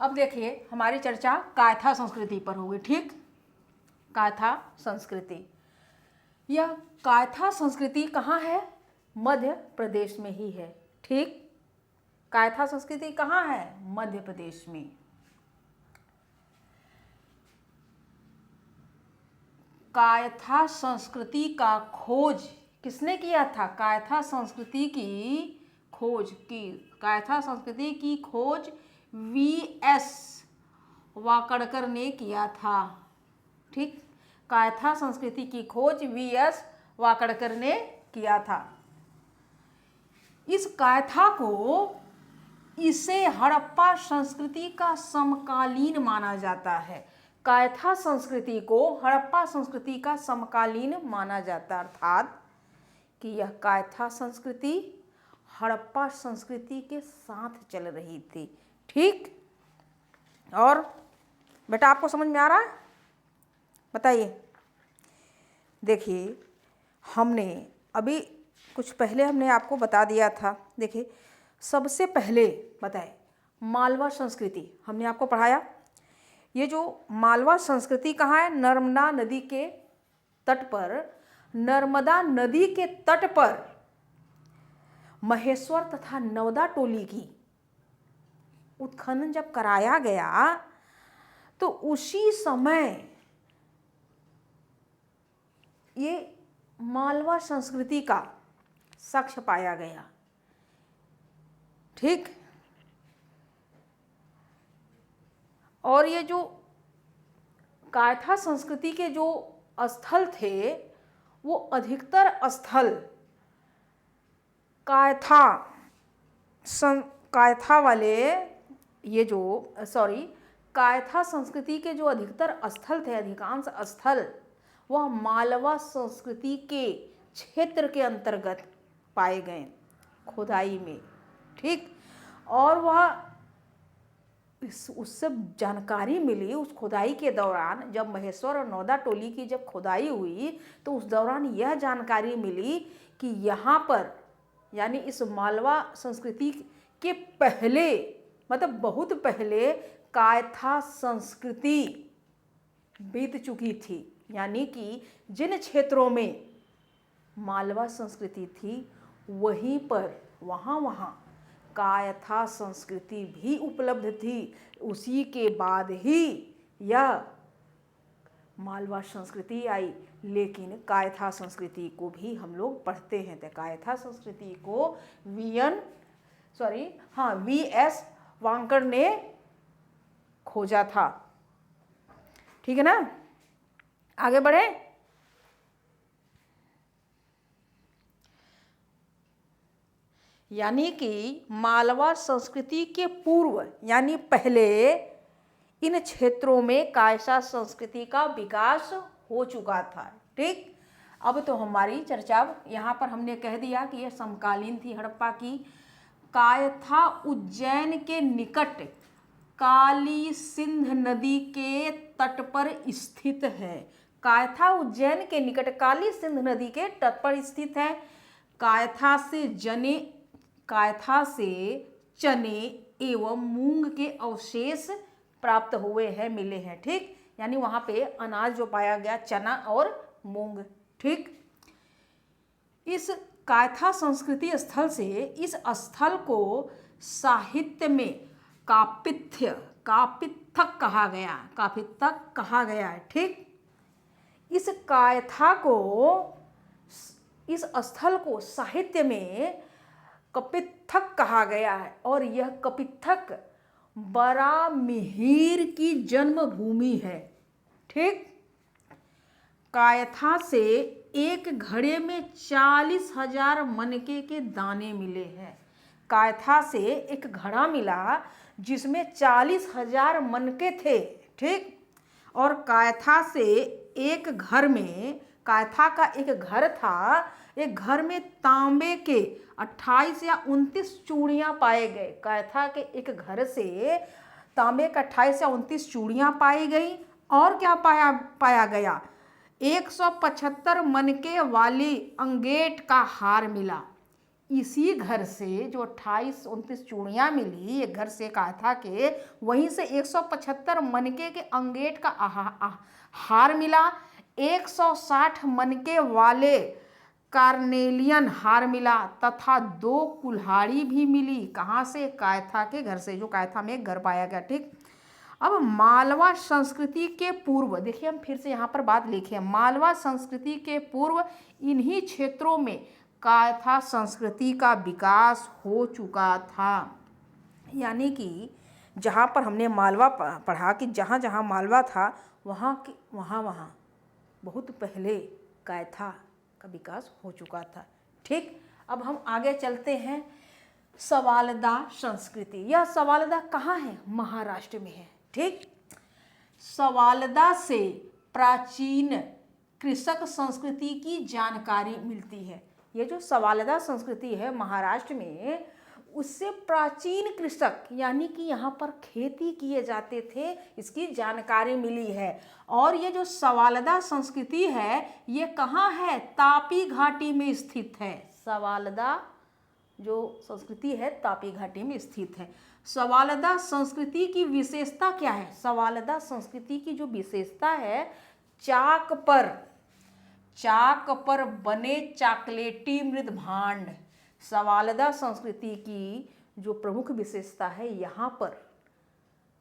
अब देखिए हमारी चर्चा कायथा संस्कृति पर होगी। ठीक, कायथा संस्कृति, यह कायथा संस्कृति कहाँ है? मध्य प्रदेश में ही है। ठीक, कायथा संस्कृति कहाँ है? मध्य प्रदेश में। कायथा संस्कृति का खोज किसने किया था? कायथा संस्कृति की खोज की, कायथा संस्कृति की खोज वी.एस. वाकड़कर ने किया था। ठीक, कायथा संस्कृति की खोज वी.एस. वाकड़कर ने किया था। इस कायथा को, इसे हड़प्पा संस्कृति का समकालीन माना जाता है। कायथा संस्कृति को हड़प्पा संस्कृति का समकालीन माना जाता है, अर्थात कि यह कायथा संस्कृति हड़प्पा संस्कृति के साथ चल रही थी। ठीक, और बेटा आपको समझ में आ रहा है? बताइए। देखिए हमने अभी कुछ पहले हमने आपको बता दिया था। देखिए सबसे पहले बताए मालवा संस्कृति हमने आपको पढ़ाया। ये जो मालवा संस्कृति कहाँ है? नर्मदा नदी के तट पर, नर्मदा नदी के तट पर महेश्वर तथा नवदा टोली की उत्खनन जब कराया गया तो उसी समय ये मालवा संस्कृति का साक्ष्य पाया गया। ठीक, और ये जो कायथा संस्कृति के जो स्थल थे वो अधिकतर स्थल कायथा वाले, ये जो कायथा संस्कृति के जो अधिकतर स्थल थे, अधिकांश स्थल वह मालवा संस्कृति के क्षेत्र के अंतर्गत पाए गए खुदाई में। ठीक, और वह उससे जानकारी मिली उस खुदाई के दौरान, जब महेश्वर और नौदा टोली की जब खुदाई हुई तो उस दौरान यह जानकारी मिली कि यहाँ पर, यानी इस मालवा संस्कृति के पहले, मतलब बहुत पहले कायथा संस्कृति बीत चुकी थी। यानी कि जिन क्षेत्रों में मालवा संस्कृति थी वहीं पर वहाँ कायथा संस्कृति भी उपलब्ध थी। उसी के बाद ही यह मालवा संस्कृति आई। लेकिन कायथा संस्कृति को भी हम लोग पढ़ते हैं। तो कायथा संस्कृति को वी.एस. वांकर ने खोजा था। ठीक है ना, आगे बढ़े। यानी कि मालवा संस्कृति के पूर्व, यानी पहले इन क्षेत्रों में कायथा संस्कृति का विकास हो चुका था। ठीक, अब तो हमारी चर्चा यहाँ पर हमने कह दिया कि यह समकालीन थी हड़प्पा की। कायथा उज्जैन के निकट काली सिंध नदी के तट पर स्थित है। कायथा उज्जैन के निकट काली सिंध नदी के तट पर स्थित है। कायथा से चने एवं मूंग के अवशेष प्राप्त हुए हैं, मिले हैं। ठीक, यानी वहाँ पे अनाज जो पाया गया चना और मूंग। ठीक, इस कायथा संस्कृति स्थल से, इस स्थल को साहित्य में कापित्थक कहा गया, कापित्थक कहा गया है। ठीक, इस कायथा को, इस स्थल को साहित्य में कपित्थक कहा गया है। और यह कपित्थक बरामिहिर की जन्मभूमि है। ठीक, कायथा से एक घड़े में 40,000 मनके के दाने मिले हैं। कायथा से एक घड़ा मिला जिसमें 40,000 मनके थे। ठीक, और कायथा से एक घर में, कायथा का एक घर था, एक घर में तांबे के 28 या 29 चूड़ियाँ पाए गए। कायथा के एक घर से तांबे का 28 या 29 चूड़ियाँ पाई गई। और क्या पाया गया? 175 मनके वाली अंगेट का हार मिला। इसी घर से जो 28-29 चूड़ियाँ मिली, एक घर से कायथा के, वहीं से 175 मनके के अंगेठ का हार मिला, 160 मनके वाले कार्नेलियन हार मिला तथा 2 कुल्हाड़ी भी मिली। कहाँ से? कायथा के घर से, जो कायथा में एक घर पाया गया। ठीक, अब मालवा संस्कृति के पूर्व, देखिए हम फिर से यहाँ पर बात लिखे, मालवा संस्कृति के पूर्व इन्हीं क्षेत्रों में कायथा संस्कृति का विकास हो चुका था। यानी कि जहाँ पर हमने मालवा पढ़ा कि जहाँ जहाँ मालवा था वहाँ बहुत पहले कायथा का विकास हो चुका था। ठीक, अब हम आगे चलते हैं। सवालदा संस्कृति, यह सवालदा कहाँ है? महाराष्ट्र में है। ठीक, सवालदा से प्राचीन कृषक संस्कृति की जानकारी मिलती है। ये जो सवालदा संस्कृति है महाराष्ट्र में, उससे प्राचीन कृषक यानी कि यहाँ पर खेती किए जाते थे, इसकी जानकारी मिली है। और ये जो सवालदा संस्कृति है ये कहाँ है? तापी घाटी में स्थित है। सवालदा जो संस्कृति है तापी घाटी में स्थित है। सवालदा संस्कृति की विशेषता क्या है? सवालदा संस्कृति की जो विशेषता है, चाक पर बने चॉकलेटी मृद भांड। सवालदा संस्कृति की जो प्रमुख विशेषता है, यहाँ पर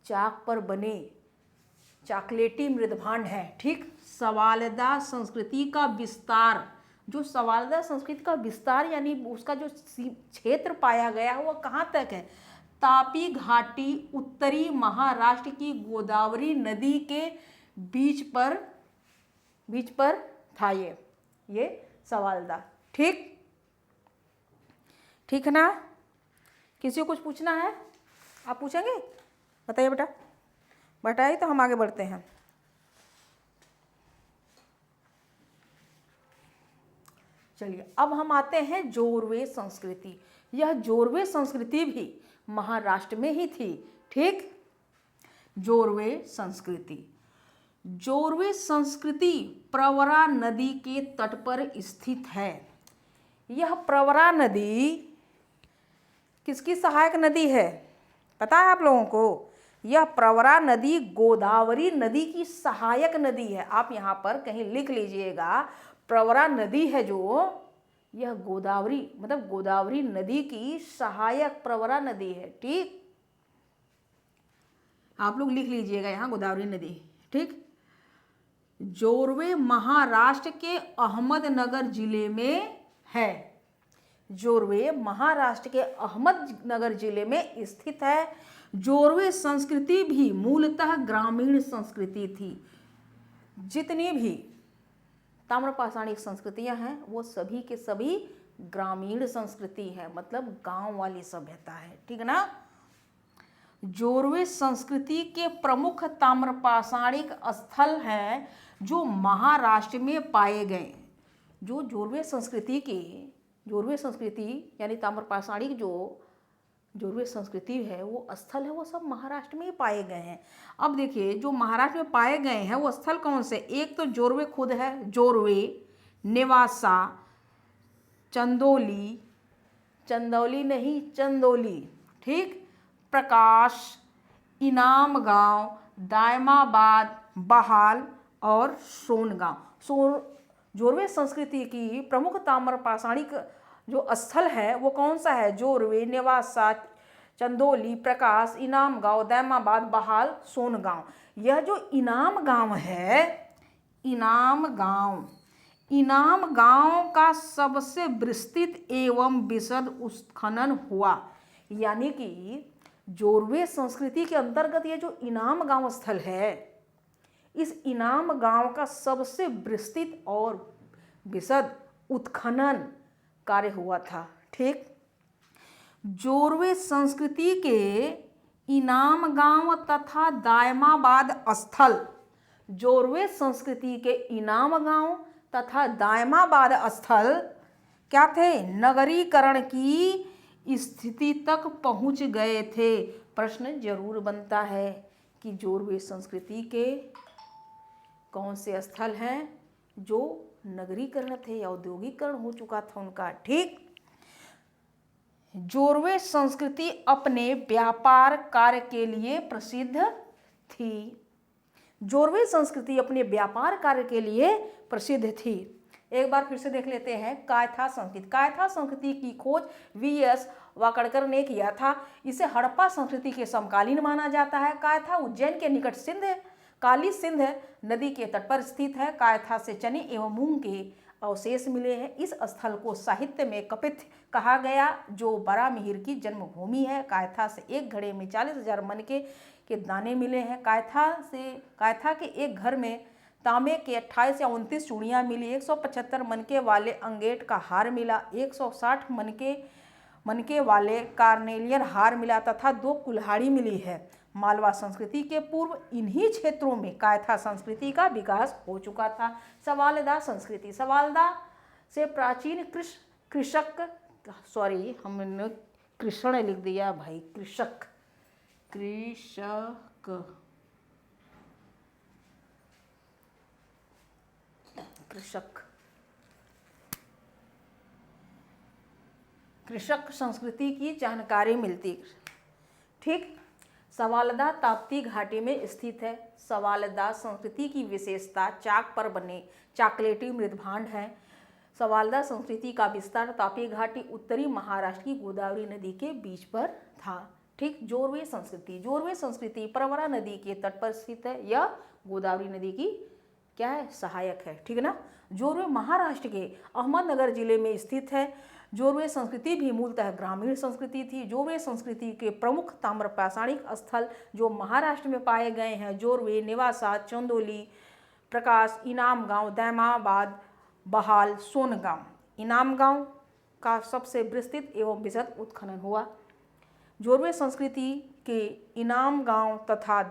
चाक पर बने चॉकलेटी मृद भांड है। ठीक, सवालदा संस्कृति का विस्तार, जो सवालदा संस्कृति का विस्तार यानी उसका जो क्षेत्र पाया गया है वह कहाँ तक है? तापी घाटी, उत्तरी महाराष्ट्र की गोदावरी नदी के बीच पर था ये सवालदा। ठीक है ना? किसी को कुछ पूछना है? आप पूछेंगे? बताइए बेटा। बताइए तो हम आगे बढ़ते हैं। चलिए अब हम आते हैं जोरवे संस्कृति। यह जोरवे संस्कृति भी महाराष्ट्र में ही थी। ठीक, जोरवे संस्कृति प्रवरा नदी के तट पर स्थित है। यह प्रवरा नदी किसकी सहायक नदी है? पता है आप लोगों को? यह प्रवरा नदी गोदावरी नदी की सहायक नदी है। आप यहाँ पर कहीं लिख लीजिएगा, प्रवरा नदी है जो, यह गोदावरी नदी की सहायक प्रवरा नदी है। ठीक, आप लोग लिख लीजिएगा यहाँ गोदावरी नदी। ठीक, जोरवे महाराष्ट्र के अहमदनगर जिले में है। जोरवे महाराष्ट्र के अहमदनगर जिले में स्थित है। जोरवे संस्कृति भी मूलतः ग्रामीण संस्कृति थी। जितनी भी ताम्रपाषाणिक संस्कृतियां हैं वो सभी के सभी ग्रामीण संस्कृति है, मतलब गांव वाली सभ्यता है। ठीक है ना? जोरवे संस्कृति के प्रमुख ताम्रपाषाणिक स्थल हैं जो महाराष्ट्र में पाए गए। जो जोरवे संस्कृति यानी ताम्रपाषाणिक जो जोरवे संस्कृति है वो स्थल है, वो सब महाराष्ट्र में ही पाए गए हैं। अब देखिए जो महाराष्ट्र में पाए गए हैं वो स्थल कौन से? एक तो जोरवे खुद है, जोरवे, नेवासा, चंदौली, ठीक, प्रकाश, इनाम गांव, दायमाबाद, बहाल और सोनगांव। जोरवे संस्कृति की प्रमुख ताम्रपाषाणिक जो स्थल है वो कौन सा है? जोरवे, नेवासा, चंदौली, प्रकाश, इनाम गांव, दायमाबाद, बहाल, सोनगांव। यह जो इनाम गांव है, इनाम गांव का सबसे विस्तृत एवं विशद उत्खनन हुआ। यानी कि जोरवे संस्कृति के अंतर्गत ये जो इनाम गांव स्थल है, इस इनाम गांव का सबसे विस्तृत और विशद उत्खनन कार्य हुआ था। ठीक, जोरवे संस्कृति के इनाम गांव तथा दायमाबाद स्थल, जोरवे संस्कृति के इनाम गांव तथा दायमाबाद स्थल क्या थे? नगरीकरण की स्थिति तक पहुंच गए थे। प्रश्न जरूर बनता है कि जोरवे संस्कृति के कौन से स्थल हैं जो नगरीकरण थे, औद्योगिकरण हो चुका था उनका। ठीक, जोरवे संस्कृति अपने व्यापार कार्य के लिए प्रसिद्ध थी। जोरवे संस्कृति अपने व्यापार कार्य के लिए प्रसिद्ध थी। एक बार फिर से देख लेते हैं कायथा संस्कृति। कायथा संस्कृति की खोज वीएस वाकड़कर ने किया था। इसे हड़प्पा संस्कृति के समकालीन माना जाता है। कायथा उज्जैन के निकट काली सिंध नदी के तट पर स्थित है। कायथा से चने एवं मूंग के अवशेष मिले हैं। इस स्थल को साहित्य में कपित कहा गया, जो बरामिहिर की जन्मभूमि है। कायथा से एक घड़े में 40,000 मनके के दाने मिले हैं। कायथा के एक घर में तांबे के 28 या 29 चूड़ियाँ मिली। 175 मनके वाले अंगेट का हार मिला। 160 मनके वाले कार्नेलियन हार मिला तथा 2 कुल्हाड़ी मिली है। मालवा संस्कृति के पूर्व इन्हीं क्षेत्रों में कायथा संस्कृति का विकास हो चुका था। सवालदा संस्कृति। सवालदा से प्राचीन कृषक हमने कृष्ण लिख दिया भाई, कृषक संस्कृति की जानकारी मिलती। ठीक। सवालदा ताप्ती घाटी में स्थित है। सवालदा संस्कृति की विशेषता चाक पर बने चॉकलेटी मृदभांड है। सवालदा संस्कृति का विस्तार तापी घाटी उत्तरी महाराष्ट्र की गोदावरी नदी के बीच पर था। ठीक। जोरवे संस्कृति प्रवरा नदी के तट पर स्थित है। यह गोदावरी नदी की क्या है, सहायक है। ठीक है ना। जोरवे महाराष्ट्र के अहमदनगर जिले में स्थित है। जोरवे संस्कृति भी मूलतः ग्रामीण संस्कृति थी। जोरवे संस्कृति के प्रमुख ताम्रपाषाणिक स्थल जो महाराष्ट्र में पाए गए हैं: जोरवे, नेवासा, चंदोली, प्रकाश, इनाम गांव, दैमाबाद, बहाल, सोनगांव। इनाम गांव का सबसे विस्तृत एवं विशद उत्खनन हुआ। जोरवे संस्कृति के इनाम गांव तथा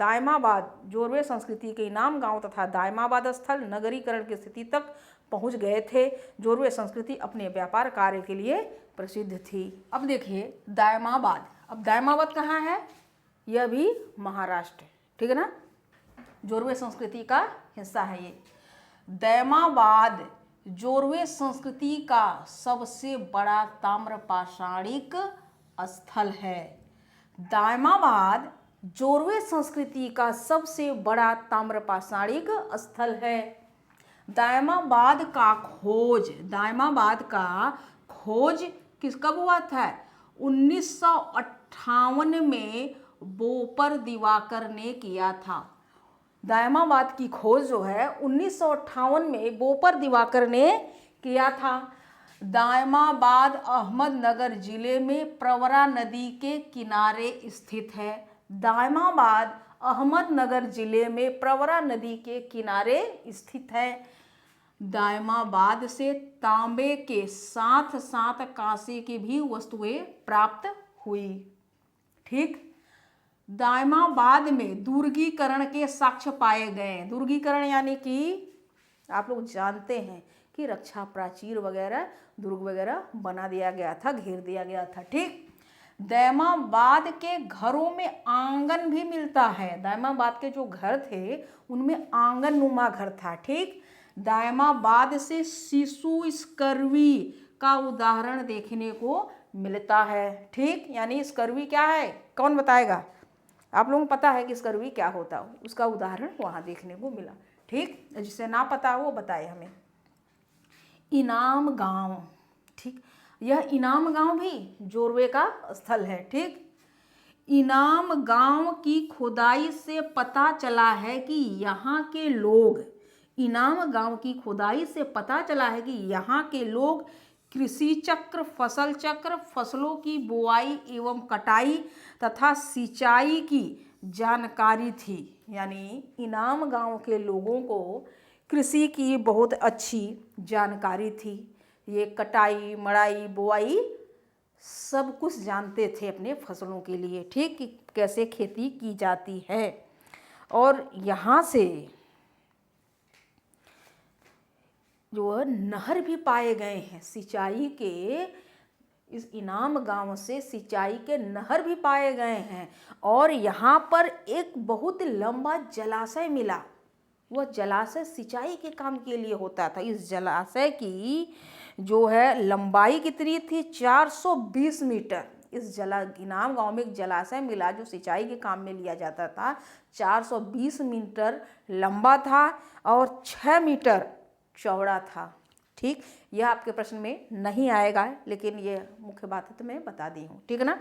दायमाबाद स्थल नगरीकरण की स्थिति तक पहुंच गए थे। जोरवे संस्कृति अपने व्यापार कार्य के लिए प्रसिद्ध थी। अब देखिए दायमाबाद। अब दायमाबाद कहाँ है? यह भी महाराष्ट्र, ठीक है ना। जोरवे संस्कृति का हिस्सा है ये। दायमाबाद जोरवे संस्कृति का सबसे बड़ा ताम्रपाषाणिक स्थल है। दायमाबाद जोरवे संस्कृति का सबसे बड़ा ताम्रपाषाणिक स्थल है। दायमाबाद का खोज कब हुआ था? 1958 में बोपर दिवाकर ने किया था। दायमाबाद की खोज जो है 1958 में बोपर दिवाकर ने किया था। दायमाबाद अहमदनगर जिले में प्रवरा नदी के किनारे स्थित है। दायमाबाद अहमदनगर जिले में प्रवरा नदी के किनारे स्थित है। दायमाबाद से तांबे के साथ साथ कांसे की भी वस्तुएं प्राप्त हुई। ठीक। दायमाबाद में दुर्गीकरण के साक्ष्य पाए गए। दुर्गीकरण यानी कि आप लोग जानते हैं कि रक्षा प्राचीर वगैरह, दुर्ग वगैरह बना दिया गया था, घेर दिया गया था। ठीक। दायमाबाद के घरों में आंगन भी मिलता है। दायमाबाद के जो घर थे उनमें आंगन नुमा घर था। ठीक। दायमाबाद से शिशु स्कर्वी का उदाहरण देखने को मिलता है। ठीक। यानी स्कर्वी क्या है, कौन बताएगा? आप लोगों को पता है कि स्कर्वी क्या होता है, उसका उदाहरण वहाँ देखने को मिला। ठीक। जिसे ना पता वो बताए हमें। इनाम गांव। ठीक। यह इनाम गांव भी जोरवे का स्थल है। ठीक। इनाम गांव की खुदाई से पता चला है कि यहाँ के लोग कृषि चक्र, फसल चक्र, फसलों की बुआई एवं कटाई तथा सिंचाई की जानकारी थी। यानी इनाम गांव के लोगों को कृषि की बहुत अच्छी जानकारी थी। ये कटाई, मड़ाई, बुआई सब कुछ जानते थे अपने फसलों के लिए। ठीक। कि कैसे खेती की जाती है। और यहाँ से जो नहर भी पाए गए हैं सिंचाई के, इस इनाम गांव से सिंचाई के नहर भी पाए गए हैं। और यहाँ पर एक बहुत लंबा जलाशय मिला। वह जलाशय सिंचाई के काम के लिए होता था। इस जलाशय की जो है लंबाई कितनी थी, 420 मीटर। इस इनाम गांव में एक जलाशय मिला जो सिंचाई के काम में लिया जाता था। 420 मीटर लंबा था और 6 मीटर चौड़ा था। ठीक, यह आपके प्रश्न में नहीं आएगा, लेकिन ये मुख्य बात है तो मैं बता दी हूँ। ठीक है ना।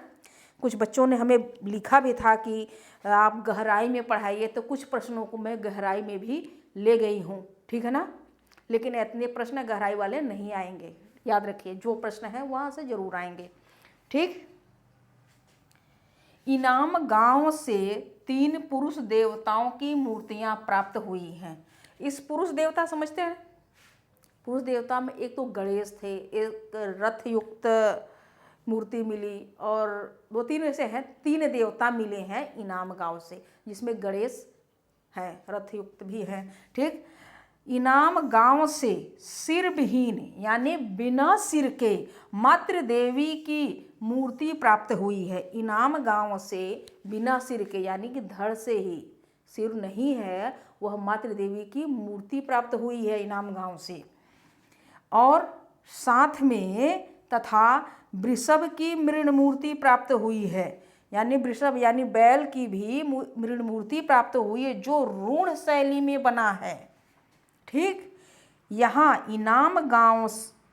कुछ बच्चों ने हमें लिखा भी था कि आप गहराई में पढ़ाइए, तो कुछ प्रश्नों को मैं गहराई में भी ले गई हूँ। ठीक है ना। लेकिन इतने प्रश्न गहराई वाले नहीं आएंगे, याद रखिए। जो प्रश्न है वहाँ से जरूर आएंगे। ठीक। इनाम गांव से 3 पुरुष देवताओं की मूर्तियां प्राप्त हुई हैं। इस पुरुष देवता समझते हैं? पुरुष देवता में एक तो गणेश थे, एक रथ युक्त मूर्ति मिली, और 2-3 ऐसे हैं, 3 देवता मिले हैं इनाम गांव से, जिसमें गणेश है, रथ युक्त भी है। ठीक। इनाम गांव से सिर विहीन यानी बिना सिर के मातृ देवी की मूर्ति प्राप्त हुई है। इनाम गांव से बिना सिर के यानी कि धड़ से ही, सिर नहीं है, वह मातृ देवी की मूर्ति प्राप्त हुई है इनाम गांव से। और साथ में तथा वृषभ की मृण मूर्ति प्राप्त हुई है, यानी वृषभ यानी बैल की भी मृण मूर्ति प्राप्त हुई है, जो रूढ़ शैली में बना है। ठीक। यहाँ इनाम गांव,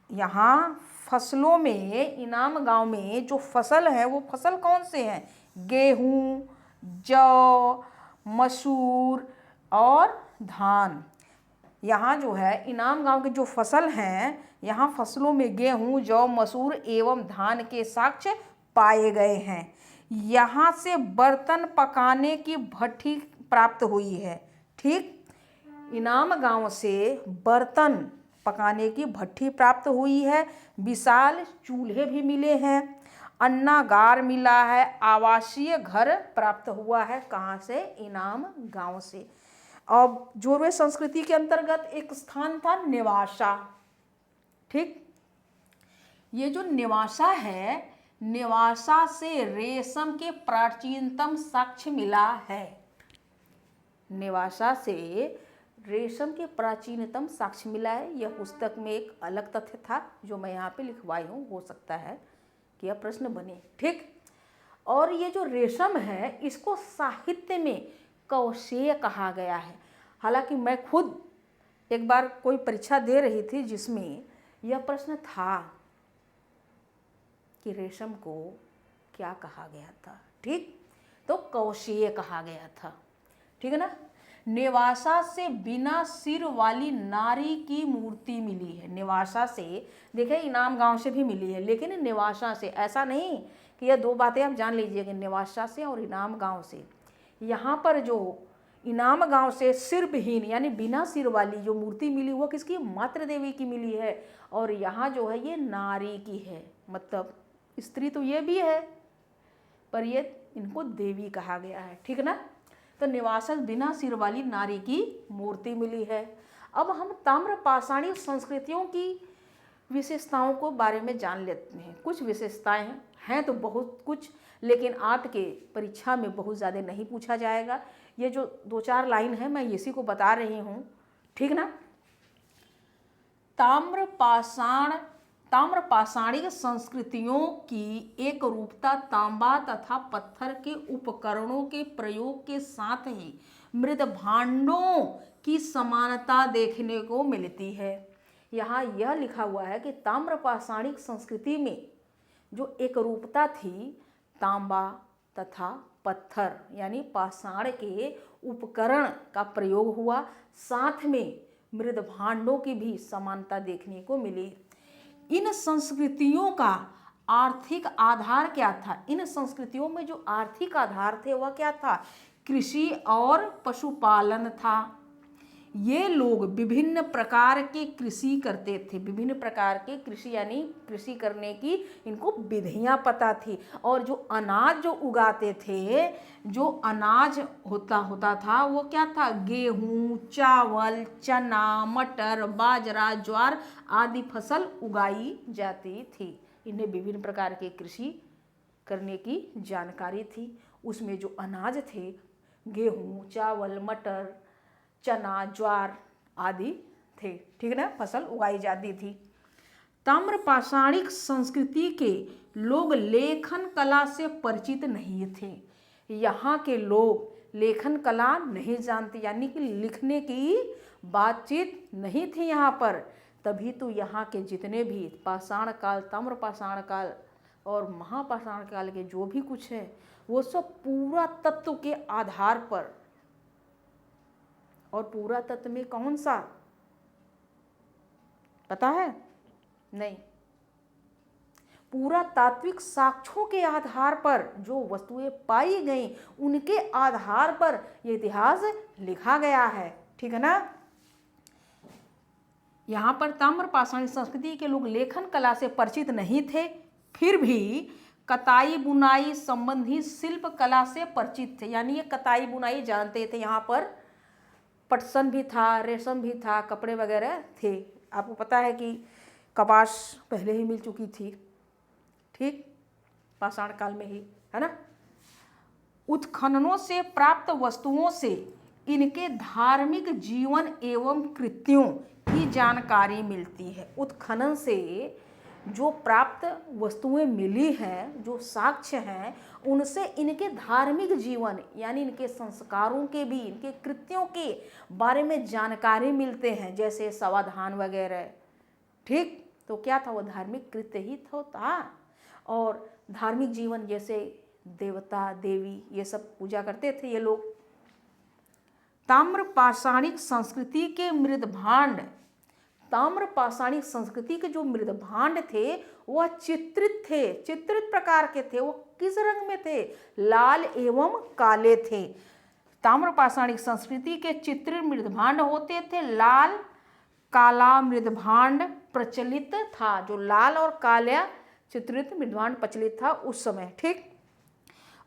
यहाँ फसलों में, इनाम गांव में जो फसल है वो फसल कौन से हैं? गेहूँ, जौ, मसूर और धान। यहाँ जो है इनाम गांव के जो फसल हैं, यहाँ फसलों में गेहूँ, जौ, मसूर एवं धान के साक्ष्य पाए गए हैं। यहाँ से बर्तन पकाने की भट्ठी प्राप्त हुई है। ठीक। इनाम गांव से बर्तन पकाने की भट्ठी प्राप्त हुई है, विशाल चूल्हे भी मिले हैं, अन्नागार मिला है, आवासीय घर प्राप्त हुआ है। कहाँ से? इनाम गांव से। अब जोरवे संस्कृति के अंतर्गत एक स्थान था नेवासा। ठीक। ये जो नेवासा है, नेवासा से रेशम के प्राचीनतम साक्ष्य मिला है। नेवासा से रेशम के प्राचीनतम साक्ष्य मिला है। यह पुस्तक में एक अलग तथ्य था जो मैं यहाँ पे लिखवाई हूँ, हो सकता है कि यह प्रश्न बने। ठीक। और ये जो रेशम है, इसको साहित्य में कौशेय कहा गया है। हालांकि मैं खुद एक बार कोई परीक्षा दे रही थी जिसमें यह प्रश्न था कि रेशम को क्या कहा गया था। ठीक। तो कौशेय कहा गया था। ठीक है ना। नेवासा से बिना सिर वाली नारी की मूर्ति मिली है। नेवासा से, देखिए इनाम गांव से भी मिली है, लेकिन नेवासा से, ऐसा नहीं कि यह 2 बातें आप जान लीजिएगा, नेवासा से और इनाम गांव से। यहाँ पर जो इनाम गांव से सिर विहीन यानी बिना सिर वाली जो मूर्ति मिली, वो किसकी? मातृ देवी की मिली है। और यहाँ जो है ये नारी की है, मतलब स्त्री तो ये भी है, पर ये इनको देवी कहा गया है। ठीक ना। तो नेवासा बिना सिर वाली नारी की मूर्ति मिली है। अब हम ताम्रपाषाणी संस्कृतियों की विशेषताओं को बारे में जान लेते हैं। कुछ विशेषताएं हैं तो बहुत कुछ, लेकिन आपके परीक्षा में बहुत ज़्यादा नहीं पूछा जाएगा। ये जो 2-4 लाइन है मैं इसी को बता रही हूँ। ठीक ना। ताम्रपाषाणिक संस्कृतियों की एक रूपता तांबा तथा पत्थर के उपकरणों के प्रयोग के साथ ही मृद भांडों की समानता देखने को मिलती है। यहाँ यह लिखा हुआ है कि ताम्रपाषाणिक संस्कृति में जो एक रूपता थी, तांबा तथा पत्थर यानी पाषाण के उपकरण का प्रयोग हुआ, साथ में मृद भांडों की भी समानता देखने को मिली। इन संस्कृतियों का आर्थिक आधार क्या था? इन संस्कृतियों में जो आर्थिक आधार थे वह क्या था? कृषि और पशुपालन था। ये लोग विभिन्न प्रकार के कृषि करते थे। विभिन्न प्रकार के कृषि यानी कृषि करने की इनको विधियां पता थी। और जो अनाज जो उगाते थे, जो अनाज होता था वो क्या था? गेहूं, चावल, चना, मटर, बाजरा, ज्वार आदि फसल उगाई जाती थी। इन्हें विभिन्न प्रकार के कृषि करने की जानकारी थी। उसमें जो अनाज थे, गेहूं, चावल, मटर, चना, ज्वार आदि थे। ठीक ना। फसल उगाई जाती थी। ताम्र पाषाणिक संस्कृति के लोग लेखन कला से परिचित नहीं थे। यहाँ के लोग लेखन कला नहीं जानते, यानी कि लिखने की बातचीत नहीं थी यहाँ पर। तभी तो यहाँ के जितने भी पाषाण काल, ताम्र पाषाण काल और महापाषाण काल के जो भी कुछ है वो सब पूरा तत्व के आधार पर, और पूरा तत्व में कौन सा पता है? नहीं, पूरा तात्विक साक्ष्यों के आधार पर जो वस्तुएं पाई गई उनके आधार पर यह इतिहास लिखा गया है। ठीक है ना। यहाँ पर ताम्र पाषाणी संस्कृति के लोग लेखन कला से परिचित नहीं थे, फिर भी कताई बुनाई संबंधी शिल्प कला से परिचित थे। यानी ये कताई बुनाई जानते थे। यहाँ पर पटसन भी था, रेशम भी था, कपड़े वगैरह थे। आपको पता है कि कपास पहले ही मिल चुकी थी, ठीक, पाषाण काल में ही, है ना। उत्खननों से प्राप्त वस्तुओं से इनके धार्मिक जीवन एवं कृत्यों की जानकारी मिलती है। उत्खनन से जो प्राप्त वस्तुएं मिली हैं, जो साक्ष्य हैं, उनसे इनके धार्मिक जीवन यानी इनके संस्कारों के भी, इनके कृत्यों के बारे में जानकारी मिलते हैं, जैसे समाधान वगैरह। ठीक, तो क्या था? वो धार्मिक कृत्य ही तो था। और धार्मिक जीवन जैसे देवता देवी ये सब पूजा करते थे ये लोग। ताम्र पाषाणिक संस्कृति के मृदभांड, ताम्र पाषाणिक संस्कृति के जो मृदभांड थे वह चित्रित थे, चित्रित प्रकार के थे। वो किस रंग में थे? लाल एवं काले थे। ताम्र पाषाणिक संस्कृति के चित्रित मृदभांड होते थे। लाल काला मृदभांड प्रचलित था। जो लाल और काला चित्रित मृदभांड प्रचलित था उस समय। ठीक,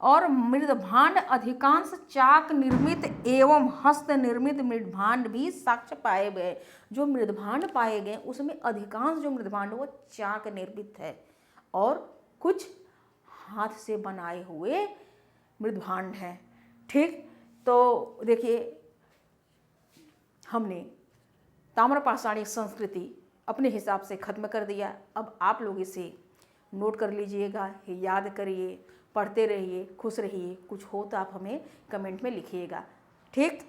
और मृदभांड अधिकांश चाक निर्मित एवं हस्त निर्मित मृदभांड भी साक्ष्य पाए गए। जो मृदभांड पाए गए उसमें अधिकांश जो मृदभांड वो चाक निर्मित है और कुछ हाथ से बनाए हुए मृदभांड हैं। ठीक, तो देखिए हमने ताम्र पाषाणी संस्कृति अपने हिसाब से ख़त्म कर दिया। अब आप लोग इसे नोट कर लीजिएगा, याद करिए, पढ़ते रहिए, खुश रहिए। कुछ हो तो आप हमें कमेंट में लिखिएगा। ठीक।